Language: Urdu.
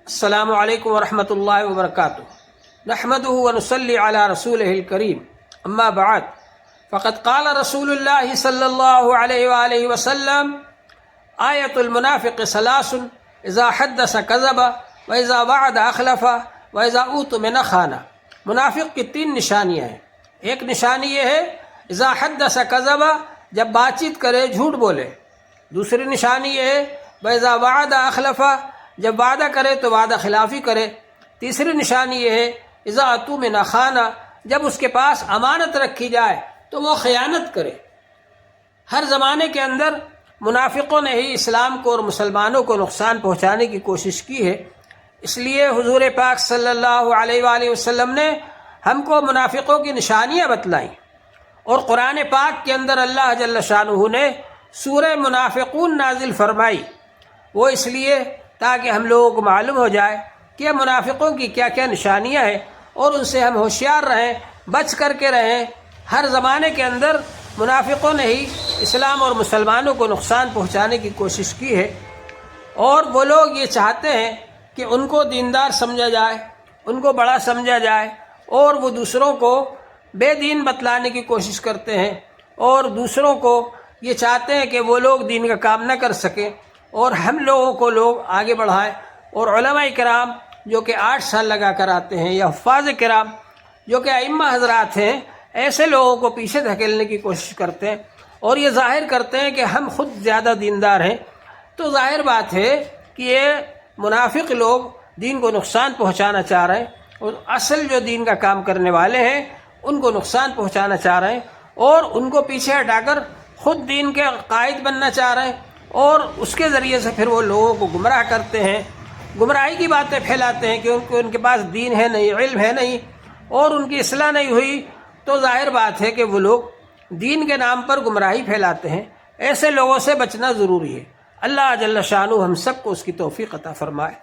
السلام علیکم ورحمۃ اللہ وبرکاتہ نحمده ونصلی علی رسولہ الکریم اما بعد فقد قال رسول اللہ صلی اللہ علیہ وآلہ وسلم آیت المنافق ثلاث اذا حدث کذب واذا وعد اخلف واذا اؤتمن خان۔ منافق کی تین نشانیاں ہیں۔ ایک نشانی یہ ہے اذا حدث کذب، جب بات چیت کرے جھوٹ بولے۔ دوسری نشانی یہ ہے واذا وعد اخلف، جب وعدہ کرے تو وعدہ خلافی کرے۔ تیسری نشانی یہ ہے اذا اؤتمن خان، جب اس کے پاس امانت رکھی جائے تو وہ خیانت کرے۔ ہر زمانے کے اندر منافقوں نے ہی اسلام کو اور مسلمانوں کو نقصان پہنچانے کی کوشش کی ہے۔ اس لیے حضور پاک صلی اللہ علیہ وآلہ وسلم نے ہم کو منافقوں کی نشانیاں بتلائیں، اور قرآن پاک کے اندر اللہ جل شانہ نے سورہ منافقون نازل فرمائی۔ وہ اس لیے تاکہ ہم لوگوں کو معلوم ہو جائے کہ منافقوں کی کیا کیا نشانیاں ہیں، اور ان سے ہم ہوشیار رہیں، بچ کر کے رہیں۔ ہر زمانے کے اندر منافقوں نے ہی اسلام اور مسلمانوں کو نقصان پہنچانے کی کوشش کی ہے، اور وہ لوگ یہ چاہتے ہیں کہ ان کو دیندار سمجھا جائے، ان کو بڑا سمجھا جائے، اور وہ دوسروں کو بے دین بتلانے کی کوشش کرتے ہیں، اور دوسروں کو یہ چاہتے ہیں کہ وہ لوگ دین کا کام نہ کر سکیں اور ہم لوگوں کو لوگ آگے بڑھائیں۔ اور علماء کرام جو کہ 8 سال لگا کر آتے ہیں، یا حفاظ کرام جو کہ ائمہ حضرات ہیں، ایسے لوگوں کو پیچھے دھکیلنے کی کوشش کرتے ہیں، اور یہ ظاہر کرتے ہیں کہ ہم خود زیادہ دیندار ہیں۔ تو ظاہر بات ہے کہ یہ منافق لوگ دین کو نقصان پہنچانا چاہ رہے ہیں، اور اصل جو دین کا کام کرنے والے ہیں ان کو نقصان پہنچانا چاہ رہے ہیں، اور ان کو پیچھے ہٹا کر خود دین کے قائد بننا چاہ رہے ہیں، اور اس کے ذریعے سے پھر وہ لوگوں کو گمراہ کرتے ہیں، گمراہی کی باتیں پھیلاتے ہیں کہ ان کے پاس دین ہے نہیں، علم ہے نہیں، اور ان کی اصلاح نہیں ہوئی۔ تو ظاہر بات ہے کہ وہ لوگ دین کے نام پر گمراہی پھیلاتے ہیں۔ ایسے لوگوں سے بچنا ضروری ہے۔ اللہ جل شانہ ہم سب کو اس کی توفیق عطا فرمائے۔